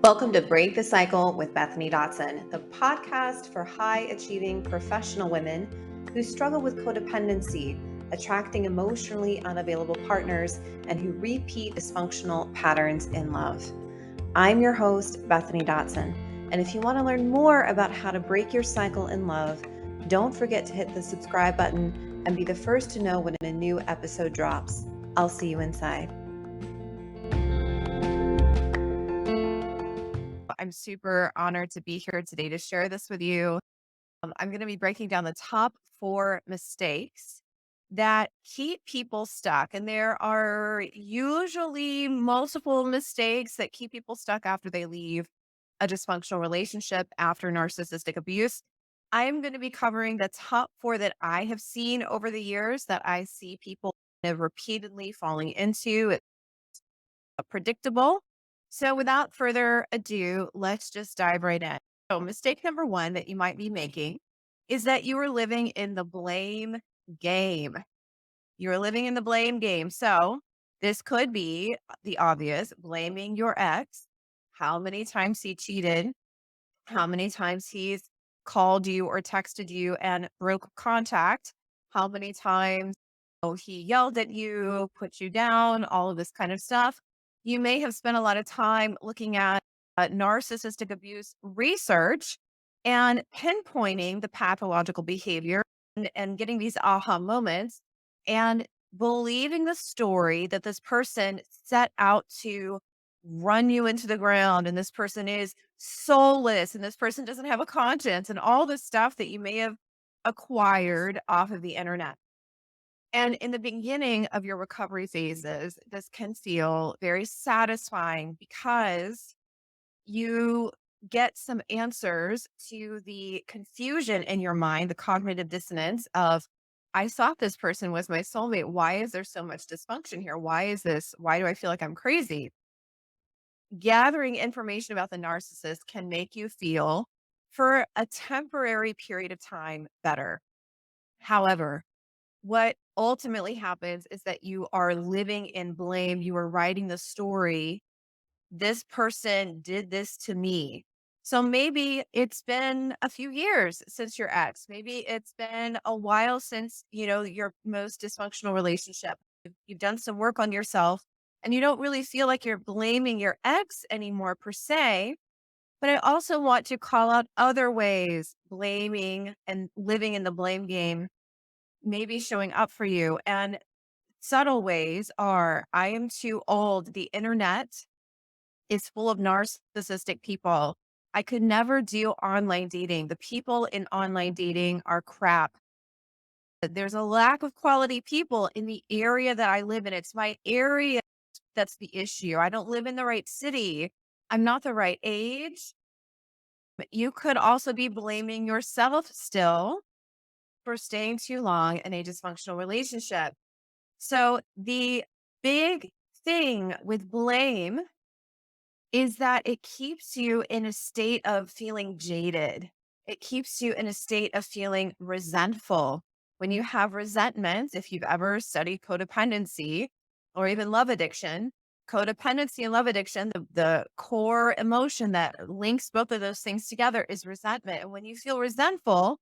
Welcome to Break the Cycle with Bethany Dotson, the podcast for high achieving professional women who struggle with codependency, attracting emotionally unavailable partners, and who repeat dysfunctional patterns in love. I'm your host, Bethany Dotson, and if you want to learn more about how to break your cycle in love, don't forget to hit the subscribe button and be the first to know when a new episode drops. I'll see you inside. I'm super honored to be here today to share this with you. I'm going to be breaking down the top 4 mistakes that keep people stuck. And there are usually multiple mistakes that keep people stuck after they leave a dysfunctional relationship after narcissistic abuse. I am going to be covering the top 4 that I have seen over the years that I see people repeatedly falling into. It's predictable. So, without further ado, let's just dive right in. So, mistake number 1 that you might be making is that you are living in the blame game. You're living in the blame game. So, this could be the obvious blaming your ex, how many times he cheated, how many times he's called you or texted you and broke contact, how many times he yelled at you, put you down, all of this kind of stuff. You may have spent a lot of time looking at narcissistic abuse research and pinpointing the pathological behavior and getting these aha moments and believing the story that this person set out to run you into the ground and this person is soulless and this person doesn't have a conscience and all this stuff that you may have acquired off of the internet. And in the beginning of your recovery phases, this can feel very satisfying because you get some answers to the confusion in your mind, the cognitive dissonance of, I thought this person was my soulmate. Why is there so much dysfunction here? Why is this? Why do I feel like I'm crazy? Gathering information about the narcissist can make you feel for a temporary period of time better. However, what ultimately happens is that you are living in blame. You are writing the story. This person did this to me. So maybe it's been a few years since your ex. Maybe it's been a while since, your most dysfunctional relationship. You've done some work on yourself and you don't really feel like you're blaming your ex anymore per se. But I also want to call out other ways blaming and living in the blame game maybe showing up for you. And subtle ways are I am too old. The internet is full of narcissistic people. I could never do online dating. The people in online dating are crap. There's a lack of quality people in the area that I live in. It's my area that's the issue. I don't live in the right city. I'm not the right age. You could also be blaming yourself still for staying too long in a dysfunctional relationship. So, the big thing with blame is that it keeps you in a state of feeling jaded. It keeps you in a state of feeling resentful. When you have resentment, if you've ever studied codependency or even love addiction, codependency and love addiction, the core emotion that links both of those things together is resentment. And when you feel resentful,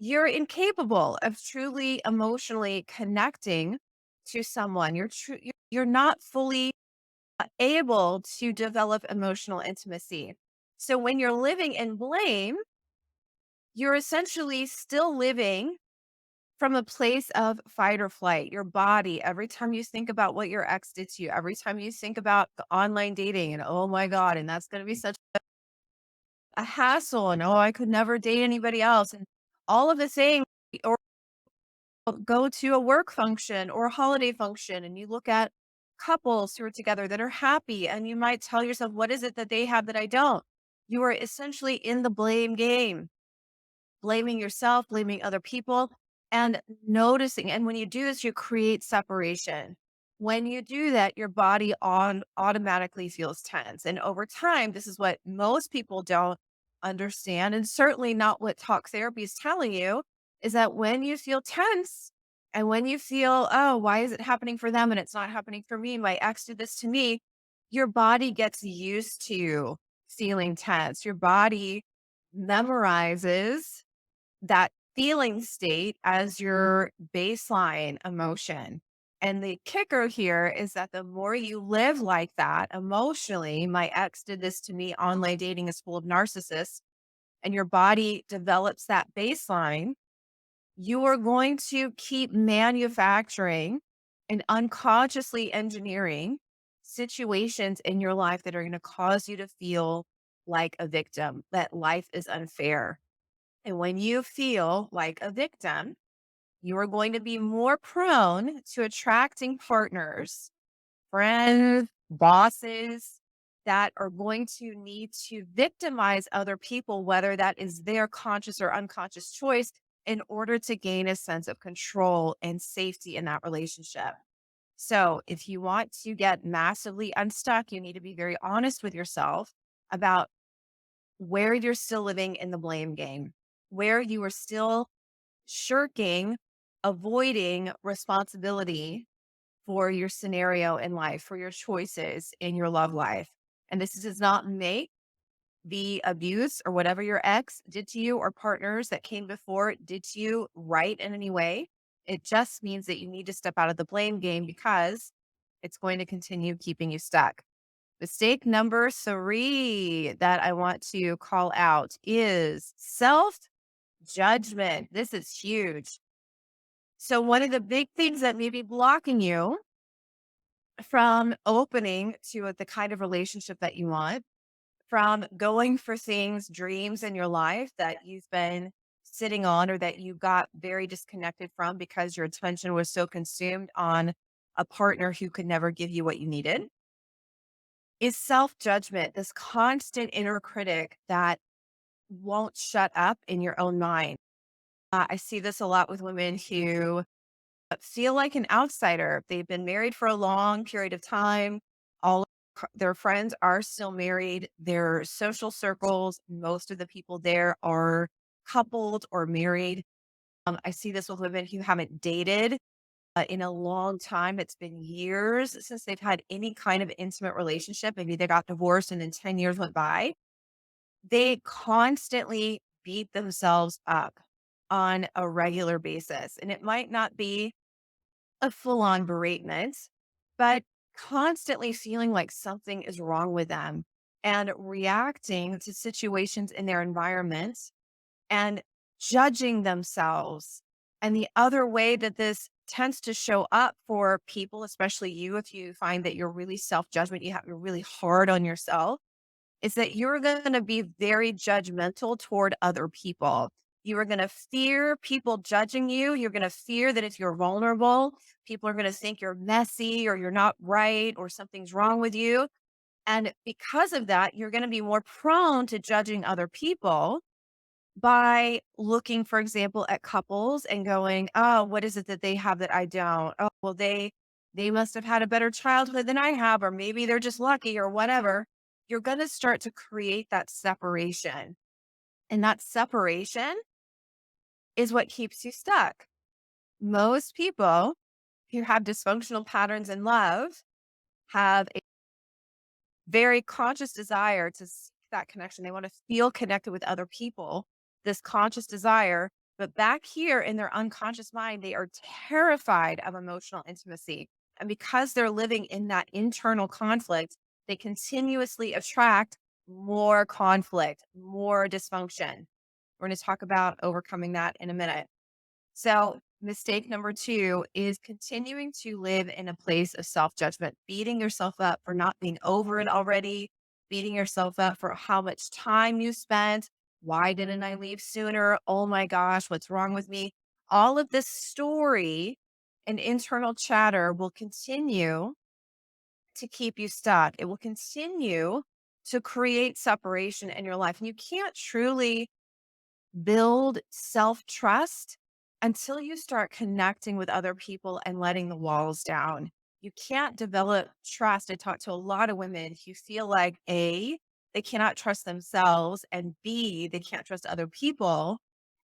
you're incapable of truly emotionally connecting to someone. You're not fully able to develop emotional intimacy. So when you're living in blame, you're essentially still living from a place of fight or flight. Your body, every time you think about what your ex did to you, every time you think about the online dating and oh my God, and that's going to be such a hassle, and oh, I could never date anybody else. And all of the things, or go to a work function or a holiday function and you look at couples who are together that are happy and you might tell yourself, what is it that they have that I don't? You are essentially in the blame game, blaming yourself, blaming other people, and noticing. And when you do this, you create separation. When you do that, your body automatically feels tense. And over time, this is what most people don't understand, and certainly not what talk therapy is telling you, is that when you feel tense and when you feel, oh, why is it happening for them and it's not happening for me? My ex did this to me. Your body gets used to feeling tense. Your body memorizes that feeling state as your baseline emotion. And the kicker here is that the more you live like that emotionally, my ex did this to me. Online dating is full of narcissists, and your body develops that baseline. You are going to keep manufacturing and unconsciously engineering situations in your life that are going to cause you to feel like a victim, that life is unfair. And when you feel like a victim, you are going to be more prone to attracting partners, friends, bosses that are going to need to victimize other people, whether that is their conscious or unconscious choice, in order to gain a sense of control and safety in that relationship. So, if you want to get massively unstuck, you need to be very honest with yourself about where you're still living in the blame game, where you are still shirking, avoiding responsibility for your scenario in life, for your choices in your love life. And this does not make the abuse or whatever your ex did to you or partners that came before did to you right in any way. It just means that you need to step out of the blame game because it's going to continue keeping you stuck. Mistake number three that I want to call out is self judgment. This is huge. So, one of the big things that may be blocking you from opening to the kind of relationship that you want, from going for things, dreams in your life that you've been sitting on or that you got very disconnected from because your attention was so consumed on a partner who could never give you what you needed, is self judgment, this constant inner critic that won't shut up in your own mind. I see this a lot with women who feel like an outsider. They've been married for a long period of time. All their friends are still married. Their social circles, most of the people there are coupled or married. I see this with women who haven't dated in a long time. It's been years since they've had any kind of intimate relationship. Maybe they got divorced and then 10 years went by. They constantly beat themselves up on a regular basis. And it might not be a full on beratement, but constantly feeling like something is wrong with them and reacting to situations in their environment and judging themselves. And the other way that this tends to show up for people, especially you, if you find that you're really self judgment, you're really hard on yourself, is that you're going to be very judgmental toward other people. You are going to fear people judging you. You're going to fear that if you're vulnerable, people are going to think you're messy or you're not right or something's wrong with you. And because of that, you're going to be more prone to judging other people by looking, for example, at couples and going, "Oh, what is it that they have that I don't? Oh, well, they must have had a better childhood than I have, or maybe they're just lucky or whatever." You're going to start to create that separation. And that separation is what keeps you stuck. Most people who have dysfunctional patterns in love have very conscious desire to seek that connection. They want to feel connected with other people, this conscious desire. But back here in their unconscious mind, they are terrified of emotional intimacy. And because they're living in that internal conflict, they continuously attract more conflict, more dysfunction. We're going to talk about overcoming that in a minute. So, mistake number two is continuing to live in a place of self judgment, beating yourself up for not being over it already, beating yourself up for how much time you spent. Why didn't I leave sooner? Oh my gosh, what's wrong with me? All of this story and internal chatter will continue to keep you stuck. It will continue to create separation in your life. And you can't truly build self trust until you start connecting with other people and letting the walls down. You can't develop trust. I talk to a lot of women who feel like A, they cannot trust themselves, and B, they can't trust other people.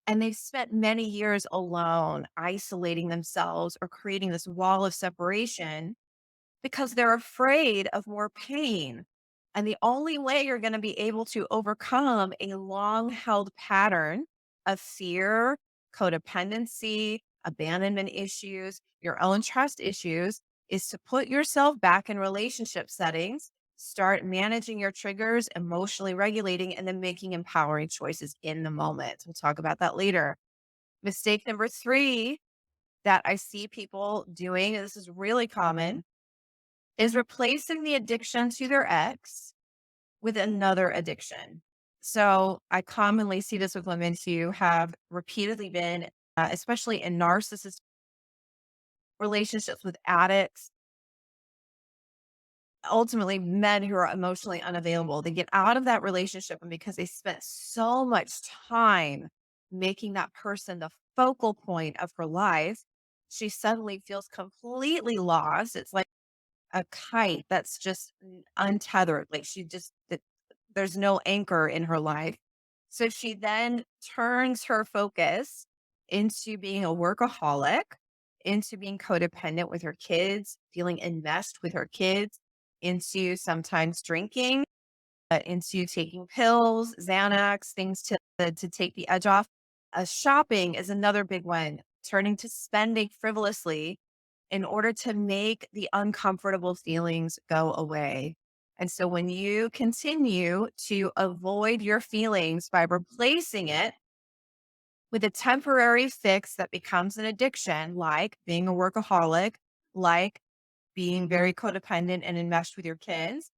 And they've spent many years alone, isolating themselves or creating this wall of separation because they're afraid of more pain. And the only way you're going to be able to overcome a long held pattern of fear, codependency, abandonment issues, your own trust issues is to put yourself back in relationship settings, start managing your triggers, emotionally regulating, and then making empowering choices in the moment. We'll talk about that later. Mistake number three that I see people doing, and this is really common, is replacing the addiction to their ex with another addiction. So I commonly see this with women who have repeatedly been, especially in narcissist relationships with addicts, ultimately men who are emotionally unavailable. They get out of that relationship, and because they spent so much time making that person the focal point of her life, she suddenly feels completely lost. It's like a kite that's just untethered. Like there's no anchor in her life. So she then turns her focus into being a workaholic, into being codependent with her kids, feeling enmeshed with her kids, into sometimes drinking, into taking pills, Xanax, things to take the edge off. Shopping is another big one, turning to spending frivolously in order to make the uncomfortable feelings go away. And so when you continue to avoid your feelings by replacing it with a temporary fix that becomes an addiction, like being a workaholic, like being very codependent and enmeshed with your kids,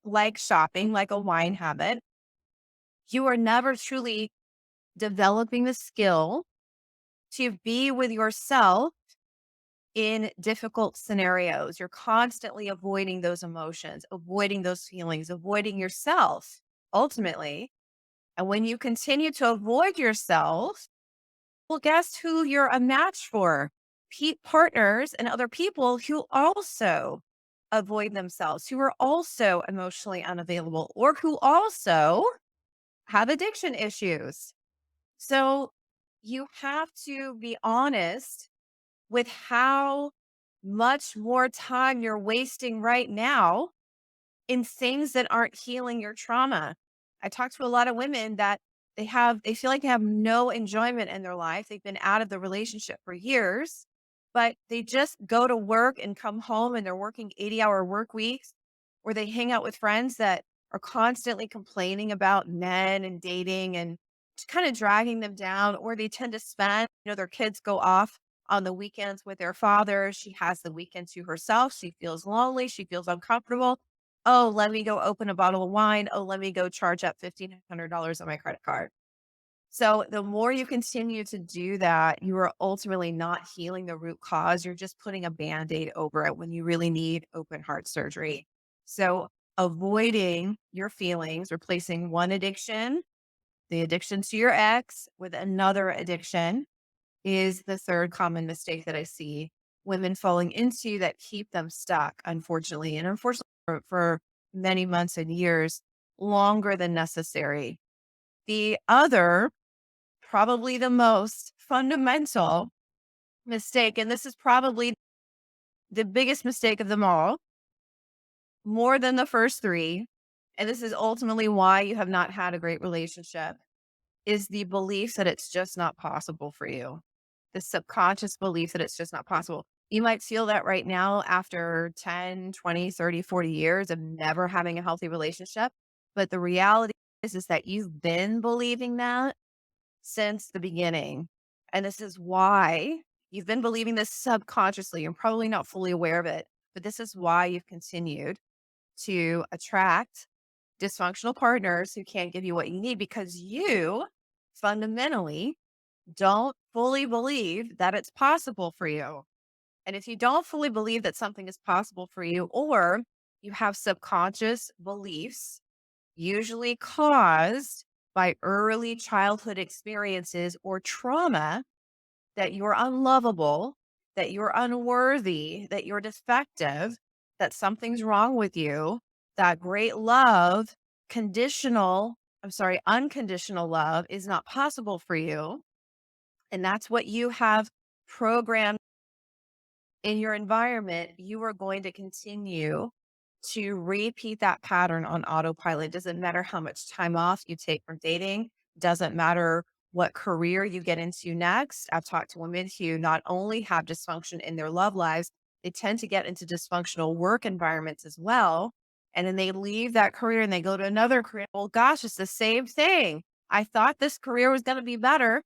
like shopping, like a wine habit, you are never truly developing the skill to be with yourself in difficult scenarios. You're constantly avoiding those emotions, avoiding those feelings, avoiding yourself ultimately. And when you continue to avoid yourself, well, guess who you're a match for? Partners and other people who also avoid themselves, who are also emotionally unavailable, or who also have addiction issues. So you have to be honest with how much more time you're wasting right now in things that aren't healing your trauma. I talk to a lot of women that they feel like they have no enjoyment in their life. They've been out of the relationship for years, but they just go to work and come home and they're working 80-hour work weeks, or they hang out with friends that are constantly complaining about men and dating and just kind of dragging them down, or they tend to spend, their kids go off on the weekends with their father. She has the weekend to herself. She feels lonely. She feels uncomfortable. Oh, let me go open a bottle of wine. Oh, let me go charge up $1,500 on my credit card. So the more you continue to do that, you are ultimately not healing the root cause. You're just putting a band-aid over it when you really need open heart surgery. So avoiding your feelings, replacing one addiction, the addiction to your ex, with another addiction is the third common mistake that I see women falling into that keep them stuck, unfortunately. And unfortunately, for many months and years, longer than necessary. The other, probably the most fundamental mistake, and this is probably the biggest mistake of them all, more than the first three, and this is ultimately why you have not had a great relationship, is the belief that it's just not possible for you. The subconscious belief that it's just not possible. You might feel that right now after 10, 20, 30, 40 years of never having a healthy relationship. But the reality is that you've been believing that since the beginning. And this is why you've been believing this subconsciously. You're probably not fully aware of it, but this is why you've continued to attract dysfunctional partners who can't give you what you need because you fundamentally don't fully believe that it's possible for you. And if you don't fully believe that something is possible for you, or you have subconscious beliefs, usually caused by early childhood experiences or trauma, that you're unlovable, that you're unworthy, that you're defective, that something's wrong with you, that great love, unconditional love is not possible for you. And that's what you have programmed in your environment. You are going to continue to repeat that pattern on autopilot. Doesn't matter how much time off you take from dating, doesn't matter what career you get into next. I've talked to women who not only have dysfunction in their love lives, they tend to get into dysfunctional work environments as well. And then they leave that career and they go to another career. Well, gosh, it's the same thing. I thought this career was going to be better.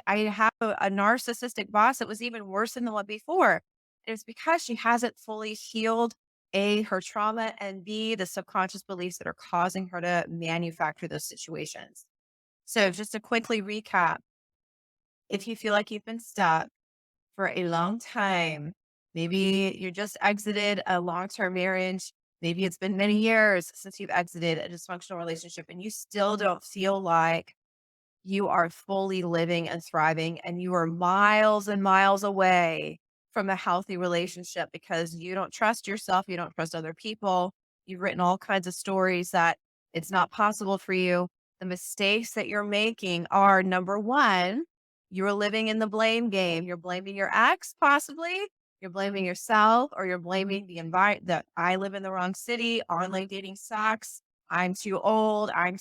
I have a narcissistic boss that was even worse than the one before. It's because she hasn't fully healed A, her trauma, and B, the subconscious beliefs that are causing her to manufacture those situations. So, just to quickly recap, if you feel like you've been stuck for a long time, maybe you just exited a long term marriage, maybe it's been many years since you've exited a dysfunctional relationship, and you still don't feel like you are fully living and thriving, and you are miles and miles away from a healthy relationship because you don't trust yourself, you don't trust other people. You've written all kinds of stories that it's not possible for you. The mistakes that you're making are number one, you're living in the blame game. You're blaming your ex, possibly. You're blaming yourself, or you're blaming the environment that I live in the wrong city. Online dating sucks. I'm too old, I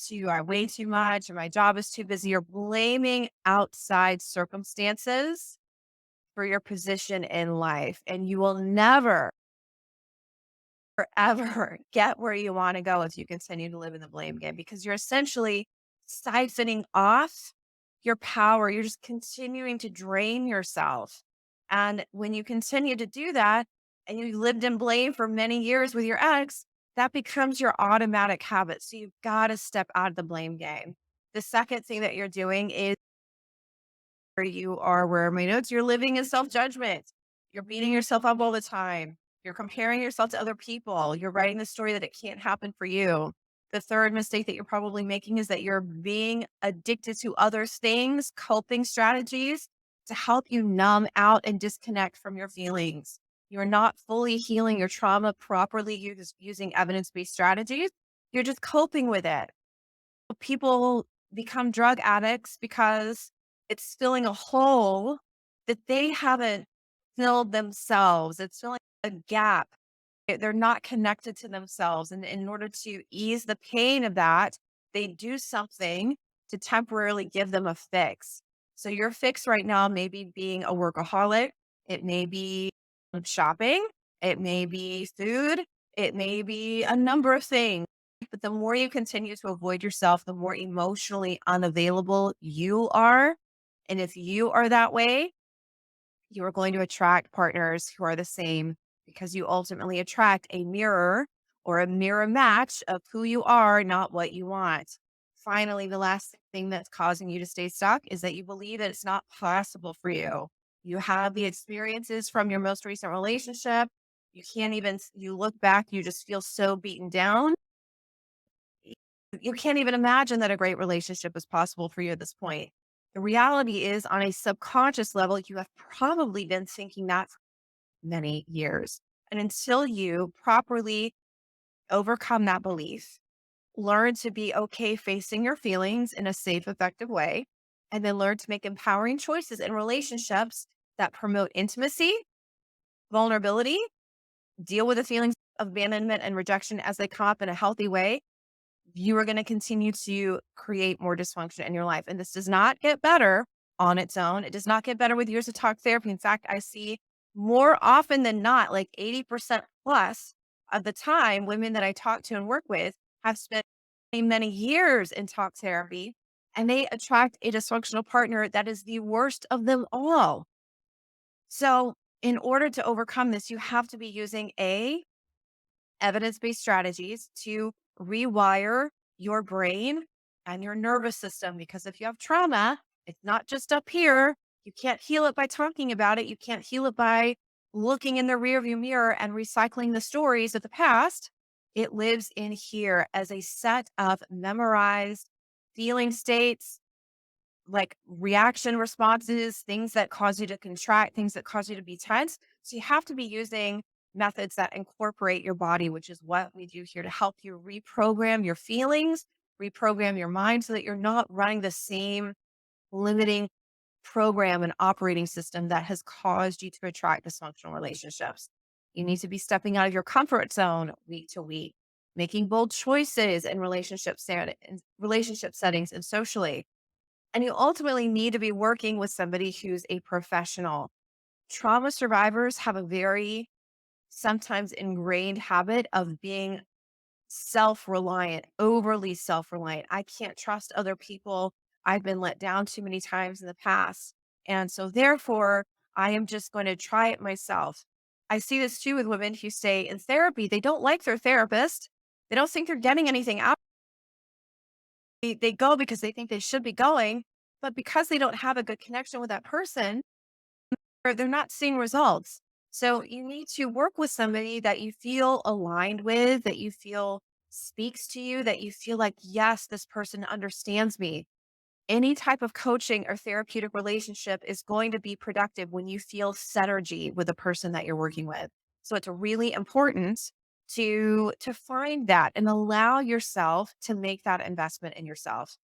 weigh too much, and my job is too busy. You're blaming outside circumstances for your position in life, and you will never, forever get where you want to go if you continue to live in the blame game because you're essentially siphoning off your power. You're just continuing to drain yourself. And when you continue to do that and you lived in blame for many years with your ex, that becomes your automatic habit. So you've got to step out of the blame game. The second thing that you're doing is where are my notes? You're living in self judgment. You're beating yourself up all the time. You're comparing yourself to other people. You're writing the story that it can't happen for you. The third mistake that you're probably making is that you're being addicted to other things, coping strategies to help you numb out and disconnect from your feelings. You're not fully healing your trauma properly using evidence based strategies. You're just coping with it. People become drug addicts because it's filling a hole that they haven't filled themselves. It's filling a gap. They're not connected to themselves. And in order to ease the pain of that, they do something to temporarily give them a fix. So your fix right now may be being a workaholic. It may be shopping. It may be food. It may be a number of things. But the more you continue to avoid yourself, the more emotionally unavailable you are. And if you are that way, you are going to attract partners who are the same because you ultimately attract a mirror or a mirror match of who you are, not what you want. Finally, the last thing that's causing you to stay stuck is that you believe that it's not possible for you. You have the experiences from your most recent relationship. You can't even, you look back, you just feel so beaten down. You can't even imagine that a great relationship is possible for you at this point. The reality is, on a subconscious level, you have probably been thinking that for many years. And until you properly overcome that belief, learn to be okay facing your feelings in a safe, effective way, and then learn to make empowering choices in relationships that promote intimacy, vulnerability, deal with the feelings of abandonment and rejection as they come up in a healthy way, you are going to continue to create more dysfunction in your life. And this does not get better on its own. It does not get better with years of talk therapy. In fact, I see more often than not, like 80% plus of the time, women that I talk to and work with have spent many years in talk therapy and they attract a dysfunctional partner that is the worst of them all. So, in order to overcome this, you have to be using evidence-based strategies to rewire your brain and your nervous system. Because if you have trauma, it's not just up here. You can't heal it by talking about it. You can't heal it by looking in the rearview mirror and recycling the stories of the past. It lives in here as a set of memorized feeling states, like reaction responses, things that cause you to contract, things that cause you to be tense. So you have to be using methods that incorporate your body, which is what we do here to help you reprogram your feelings, reprogram your mind so that you're not running the same limiting program and operating system that has caused you to attract dysfunctional relationships. You need to be stepping out of your comfort zone week to week, making bold choices in relationship settings and socially. And you ultimately need to be working with somebody who's a professional. Trauma survivors have a very sometimes ingrained habit of being self-reliant, overly self-reliant. I can't trust other people. I've been let down too many times in the past. And so therefore, I am just going to try it myself. I see this too with women who stay in therapy. They don't like their therapist. They don't think they're getting anything out. They go because they think they should be going, but because they don't have a good connection with that person, or they're not seeing results. So you need to work with somebody that you feel aligned with, that you feel speaks to you, that you feel like, yes, this person understands me. Any type of coaching or therapeutic relationship is going to be productive when you feel synergy with the person that you're working with. So it's really important to find that and allow yourself to make that investment in yourself.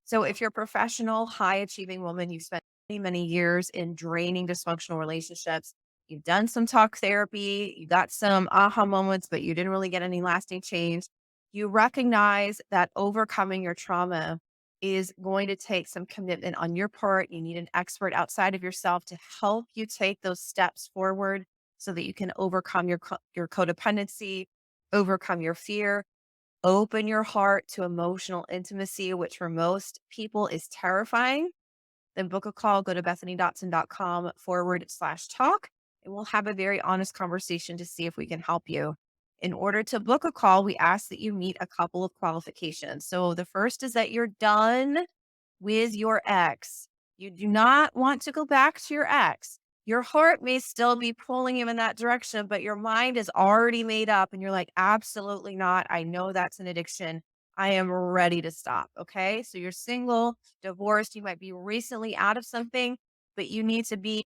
So if you're a professional, high achieving woman, you've spent many, many years in draining dysfunctional relationships. You've done some talk therapy, you got some aha moments, but you didn't really get any lasting change. You recognize that overcoming your trauma is going to take some commitment on your part. You need an expert outside of yourself to help you take those steps forward so that you can overcome your codependency, overcome your fear, open your heart to emotional intimacy, which for most people is terrifying. Then book a call, go to bethanydotson.com/talk, and we'll have a very honest conversation to see if we can help you. In order to book a call, we ask that you meet a couple of qualifications. So the first is that you're done with your ex. You do not want to go back to your ex. Your heart may still be pulling you in that direction, but your mind is already made up and you're like, absolutely not. I know that's an addiction. I am ready to stop. Okay. So you're single, divorced, you might be recently out of something, but you need to be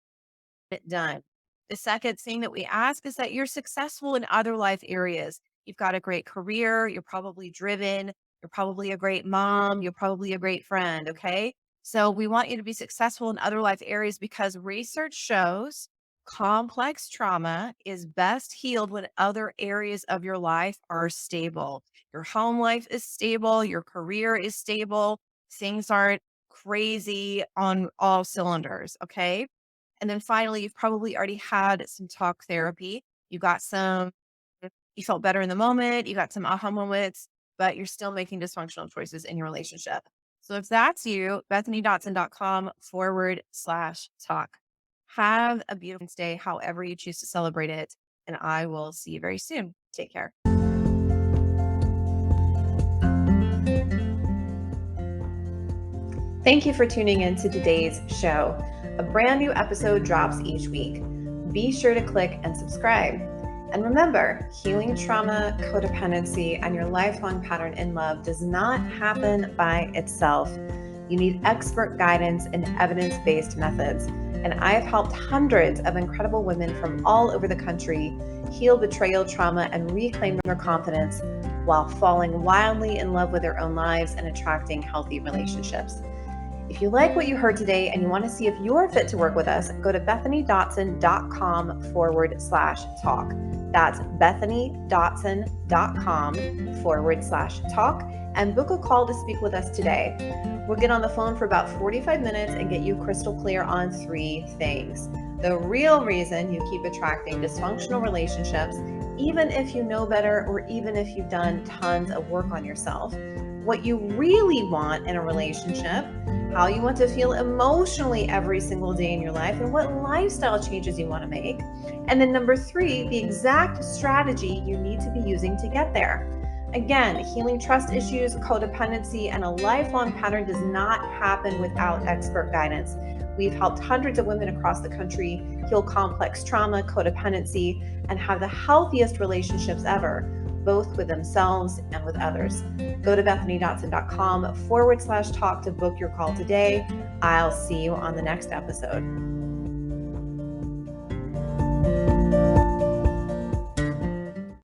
it done. The second thing that we ask is that you're successful in other life areas. You've got a great career, you're probably driven, you're probably a great mom, you're probably a great friend. Okay. So we want you to be successful in other life areas because research shows complex trauma is best healed when other areas of your life are stable. Your home life is stable, your career is stable, things aren't crazy on all cylinders. Okay. And then finally, you've probably already had some talk therapy. You got some, you felt better in the moment, you got some aha moments, but you're still making dysfunctional choices in your relationship. So if that's you, bethanydotson.com/talk. Have a beautiful day, however you choose to celebrate it. And I will see you very soon. Take care. Thank you for tuning in to today's show. A brand new episode drops each week. Be sure to click and subscribe. And remember, healing trauma, codependency, and your lifelong pattern in love does not happen by itself. You need expert guidance and evidence-based methods. And I've helped hundreds of incredible women from all over the country heal betrayal trauma and reclaim their confidence while falling wildly in love with their own lives and attracting healthy relationships. If you like what you heard today and you want to see if you're fit to work with us, go to bethanydotson.com/talk. That's bethanydotson.com/talk and book a call to speak with us today. We'll get on the phone for about 45 minutes and get you crystal clear on 3 things. The real reason you keep attracting dysfunctional relationships, even if you know better or even if you've done tons of work on yourself. What you really want in a relationship, how you want to feel emotionally every single day in your life, and what lifestyle changes you want to make. And then number 3, the exact strategy you need to be using to get there. Again, healing trust issues, codependency, and a lifelong pattern does not happen without expert guidance. We've helped hundreds of women across the country heal complex trauma, codependency, and have the healthiest relationships ever, both with themselves and with others. Go to bethanydotson.com/talk to book your call today. I'll see you on the next episode.